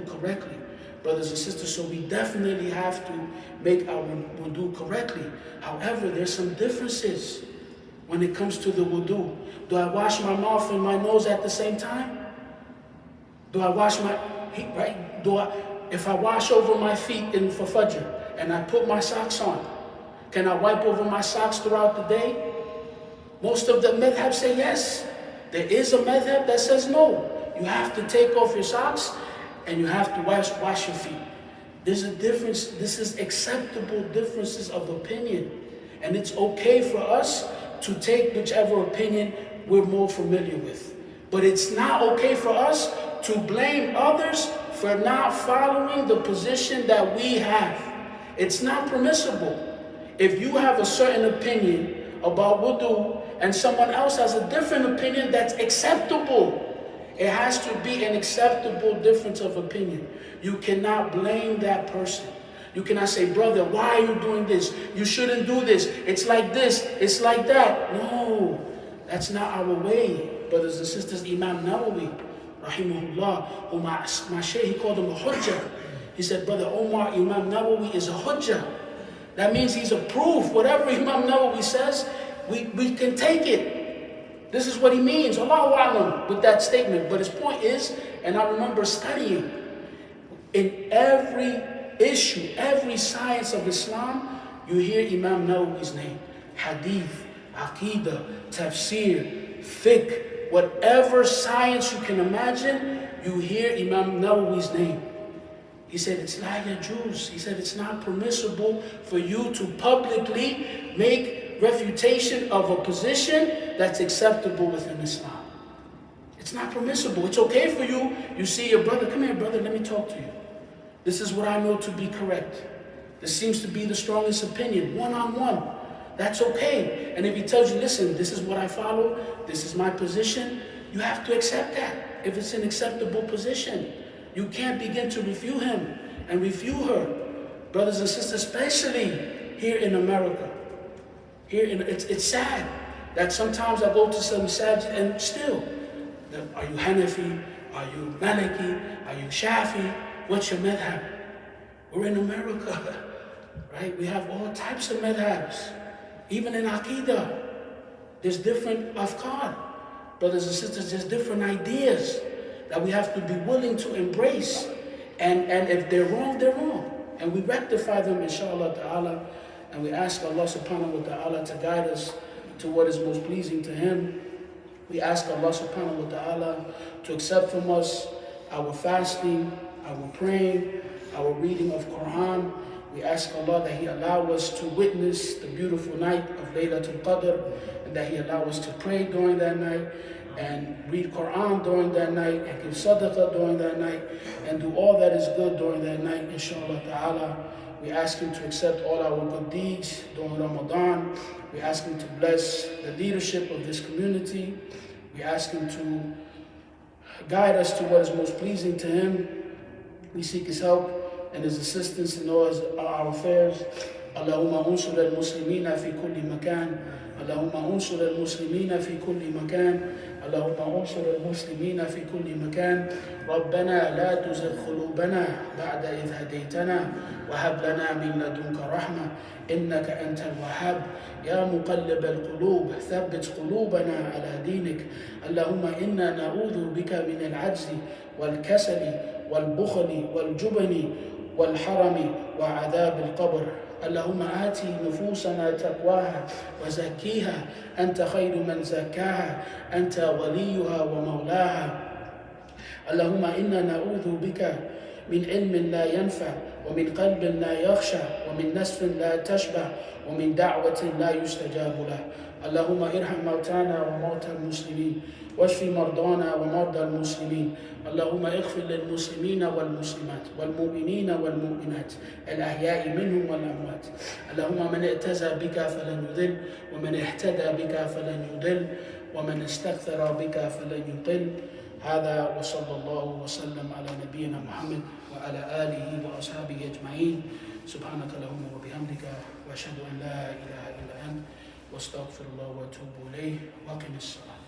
wudu correctly, brothers and sisters. So we definitely have to make our wudu correctly. However, there's some differences when it comes to the wudu. Do I wash my mouth and my nose at the same time? Do I wash my, right? If I wash over my feet for Fajr and I put my socks on, can I wipe over my socks throughout the day? Most of the madhab say yes. There is a madhab that says no. You have to take off your socks and you have to wash your feet. There's a difference. This is acceptable differences of opinion. And it's okay for us to take whichever opinion we're more familiar with. But it's not okay for us to blame others for not following the position that we have. It's not permissible. If you have a certain opinion about wudu and someone else has a different opinion, that's acceptable. It has to be an acceptable difference of opinion. You cannot blame that person. You cannot say, brother, why are you doing this? You shouldn't do this. It's like this. It's like that. No, that's not our way. Brothers and sisters, Imam Nawawi, rahimahullah, my shaykh, he called him a hujjah. He said, brother Omar, Imam Nawawi is a hujjah. That means he's a proof. Whatever Imam Nawawi says, we can take it. This is what he means, Allahu A'lam, with that statement. But his point is, and I remember studying, in every issue, every science of Islam, you hear Imam Nawawi's name. Hadith, Aqidah, Tafsir, Fiqh, whatever science you can imagine, you hear Imam Nawawi's name. He said it's la yajuz. He said it's not permissible for you to publicly make refutation of a position that's acceptable within Islam. It's not permissible. It's okay for you. You see your brother, come here, brother, let me talk to you. This is what I know to be correct. This seems to be the strongest opinion, one-on-one. That's okay. And if he tells you, listen, this is what I follow, this is my position, you have to accept that if it's an acceptable position. You can't begin to refute him and refute her. Brothers and sisters, especially here in America. It's sad that sometimes I go to some masajid and still, are you Hanafi? Are you Maliki? Are you Shafi? What's your madhab? We're in America, right? We have all types of madhabs. Even in Aqidah, there's different afkar. Brothers and sisters, there's different ideas that we have to be willing to embrace. And if they're wrong, they're wrong. And we rectify them, inshallah ta'ala. And we ask Allah subhanahu wa ta'ala to guide us to what is most pleasing to Him. We ask Allah subhanahu wa ta'ala to accept from us our fasting, our praying, our reading of Quran. We ask Allah that He allow us to witness the beautiful night of Laylatul Qadr, and that He allow us to pray during that night, and read Quran during that night, and give sadaqah during that night, and do all that is good during that night, inshallah ta'ala. We ask Him to accept all our good deeds during Ramadan. We ask Him to bless the leadership of this community. We ask Him to guide us to what is most pleasing to Him. We seek His help and His assistance in all our affairs. Allahumma unsur al-muslimina fi kulli makan. Allahumma unsur al-muslimina fi kulli makan. اللهم انصر المسلمين في كل مكان. ربنا لا تزغ قلوبنا بعد إذ هديتنا وهب لنا من لدنك رحمة إنك أنت الوهاب يا مقلب القلوب ثبت قلوبنا على دينك. اللهم إنا نعوذ بك من العجز والكسل والبخل والجبن والحرم وعذاب القبر. اللهم آتي نفوسنا تقواها وزكيها أنت خير من زكاها أنت وليها ومولاها. اللهم إنا نعوذ بك من علم لا ينفع ومن قلب لا يخشع ومن نفس لا تشبع ومن دعوة لا يستجاب له. اللهم ارحم موتانا وموتى المسلمين واشف مرضانا ومرضى المسلمين. اللهم اغفر للمسلمين والمسلمات والمؤمنين والمؤمنات الأحياء منهم والأموات. اللهم من اعتزى بك فلن يضل ومن اهتدى بك فلن يضل ومن استكثر بك فلن يضل. هذا وصلى الله وسلم على نبينا محمد وعلى آله وأصحابه أجمعين. سبحانك اللهم وبحمدك وأشهد أن لا إله إلا أنت واستغفر الله وأتوب إليه. وأقم الصلاة.